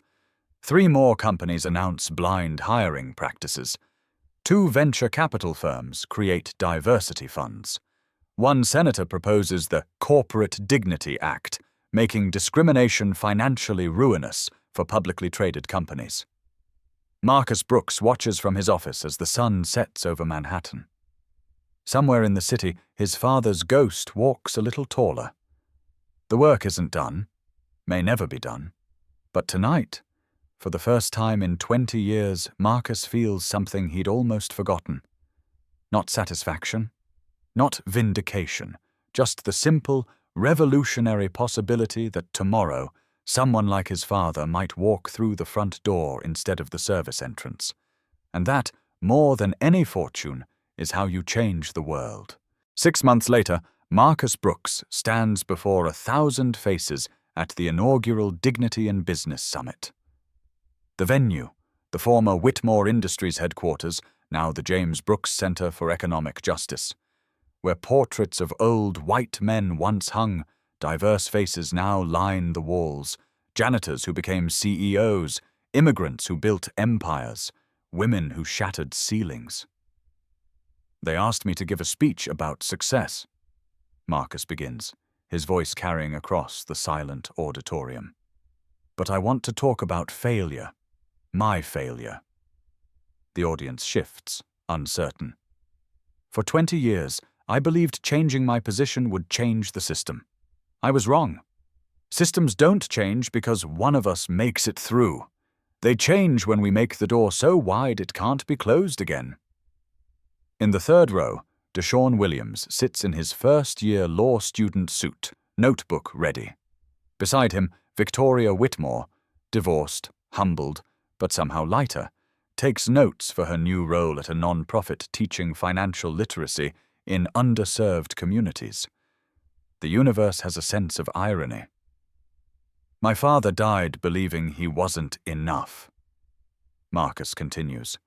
3 more companies announce blind hiring practices. 2 venture capital firms create diversity funds. 1 senator proposes the Corporate Dignity Act, making discrimination financially ruinous for publicly traded companies. Marcus Brooks watches from his office as the sun sets over Manhattan. Somewhere in the city, his father's ghost walks a little taller. The work isn't done, may never be done, but tonight, for the first time in 20 years, Marcus feels something he'd almost forgotten. Not satisfaction, not vindication, just the simple, revolutionary possibility that tomorrow, someone like his father might walk through the front door instead of the service entrance. And that, more than any fortune, is how you change the world. 6 months later, Marcus Brooks stands before 1,000 faces at the inaugural Dignity in Business Summit. The venue, the former Whitmore Industries headquarters, now the James Brooks Center for Economic Justice. Where portraits of old white men once hung, diverse faces now line the walls, janitors who became CEOs, immigrants who built empires, women who shattered ceilings. They asked me to give a speech about success, Marcus begins, his voice carrying across the silent auditorium. But I want to talk about failure, my failure. The audience shifts, uncertain. For 20 years, I believed changing my position would change the system. I was wrong. Systems don't change because one of us makes it through. They change when we make the door so wide it can't be closed again. In the third row, Deshaun Williams sits in his first-year law student suit, notebook ready. Beside him, Victoria Whitmore, divorced, humbled, but somehow lighter, takes notes for her new role at a non-profit teaching financial literacy in underserved communities. The universe has a sense of irony. My father died believing he wasn't enough. Marcus continues.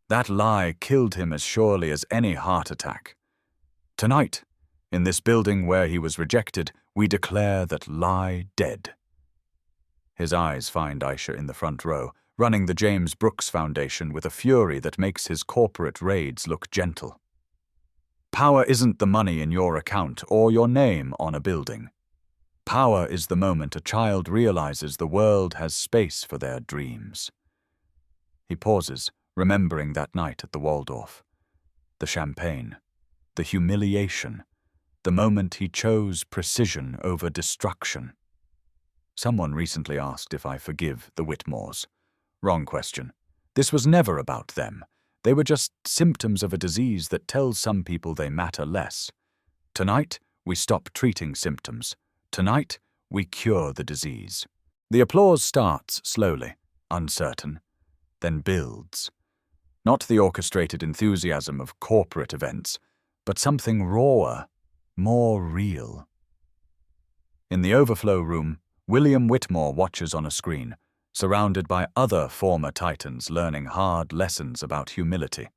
That lie killed him as surely as any heart attack. Tonight, in this building where he was rejected, we declare that lie dead. His eyes find Aisha in the front row, running the James Brooks Foundation with a fury that makes his corporate raids look gentle. Power isn't the money in your account or your name on a building. Power is the moment a child realizes the world has space for their dreams. He pauses, remembering that night at the Waldorf. The champagne, the humiliation, the moment he chose precision over destruction. Someone recently asked if I forgive the Whitmores. Wrong question. This was never about them. They were just symptoms of a disease that tells some people they matter less. Tonight, we stop treating symptoms. Tonight, we cure the disease. The applause starts slowly, uncertain, then builds. Not the orchestrated enthusiasm of corporate events, but something rawer, more real. In the overflow room, William Whitmore watches on a screen, surrounded by other former titans learning hard lessons about humility.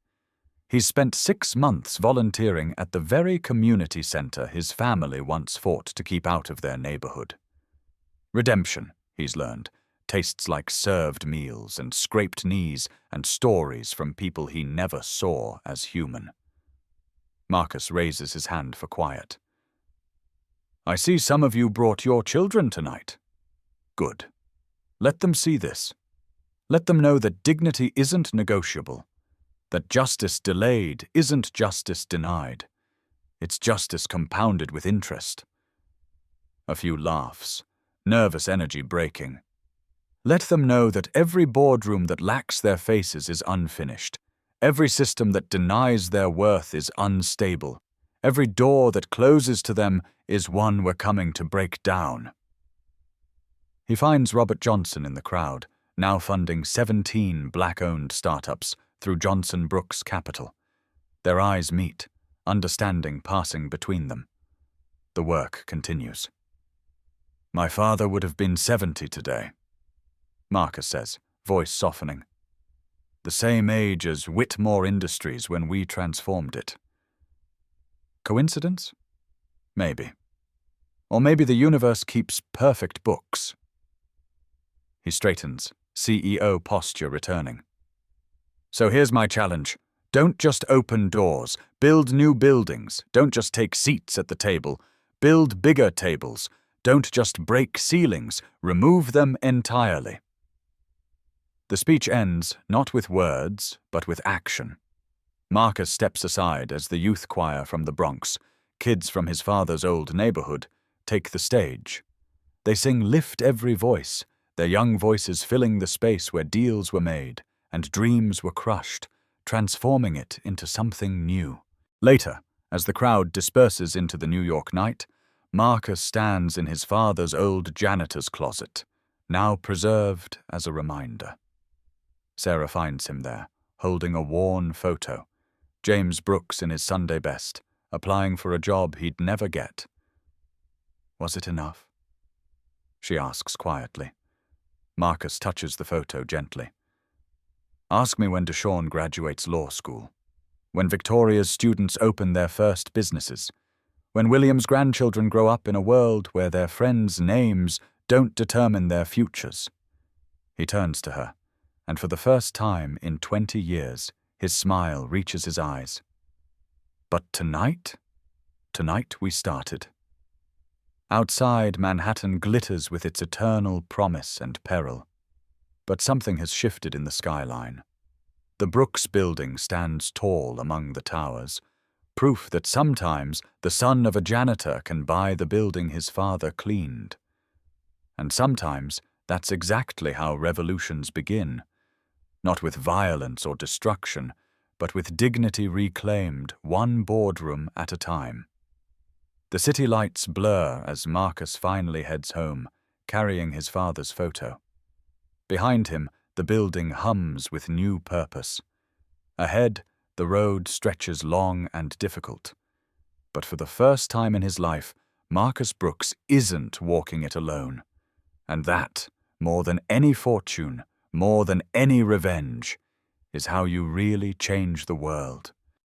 He's spent 6 months volunteering at the very community center his family once fought to keep out of their neighborhood. Redemption, he's learned, tastes like served meals and scraped knees and stories from people he never saw as human. Marcus raises his hand for quiet. I see some of you brought your children tonight. Good. Let them see this. Let them know that dignity isn't negotiable, that justice delayed isn't justice denied. It's justice compounded with interest. A few laughs, nervous energy breaking. Let them know that every boardroom that lacks their faces is unfinished. Every system that denies their worth is unstable. Every door that closes to them is one we're coming to break down. He finds Robert Johnson in the crowd, now funding 17 black-owned startups through Johnson Brooks Capital. Their eyes meet, understanding passing between them. The work continues. My father would have been 70 today, Marcus says, voice softening. The same age as Whitmore Industries when we transformed it. Coincidence? Maybe. Or maybe the universe keeps perfect books. He straightens, CEO posture returning. So here's my challenge. Don't just open doors. Build new buildings. Don't just take seats at the table. Build bigger tables. Don't just break ceilings. Remove them entirely. The speech ends not with words, but with action. Marcus steps aside as the youth choir from the Bronx, kids from his father's old neighborhood, take the stage. They sing Lift Every Voice, their young voices filling the space where deals were made and dreams were crushed, transforming it into something new. Later, as the crowd disperses into the New York night, Marcus stands in his father's old janitor's closet, now preserved as a reminder. Sarah finds him there, holding a worn photo. James Brooks in his Sunday best, applying for a job he'd never get. Was it enough? She asks quietly. Marcus touches the photo gently. Ask me when Deshawn graduates law school. When Victoria's students open their first businesses. When William's grandchildren grow up in a world where their friends' names don't determine their futures. He turns to her, and for the first time in 20 years, his smile reaches his eyes. But tonight we started. Outside, Manhattan glitters with its eternal promise and peril. But something has shifted in the skyline. The Brooks building stands tall among the towers, proof that sometimes the son of a janitor can buy the building his father cleaned. And sometimes that's exactly how revolutions begin. Not with violence or destruction, but with dignity reclaimed, one boardroom at a time. The city lights blur as Marcus finally heads home, carrying his father's photo. Behind him, the building hums with new purpose. Ahead, the road stretches long and difficult. But for the first time in his life, Marcus Brooks isn't walking it alone. And that, more than any fortune, more than any revenge, is how you really change the world.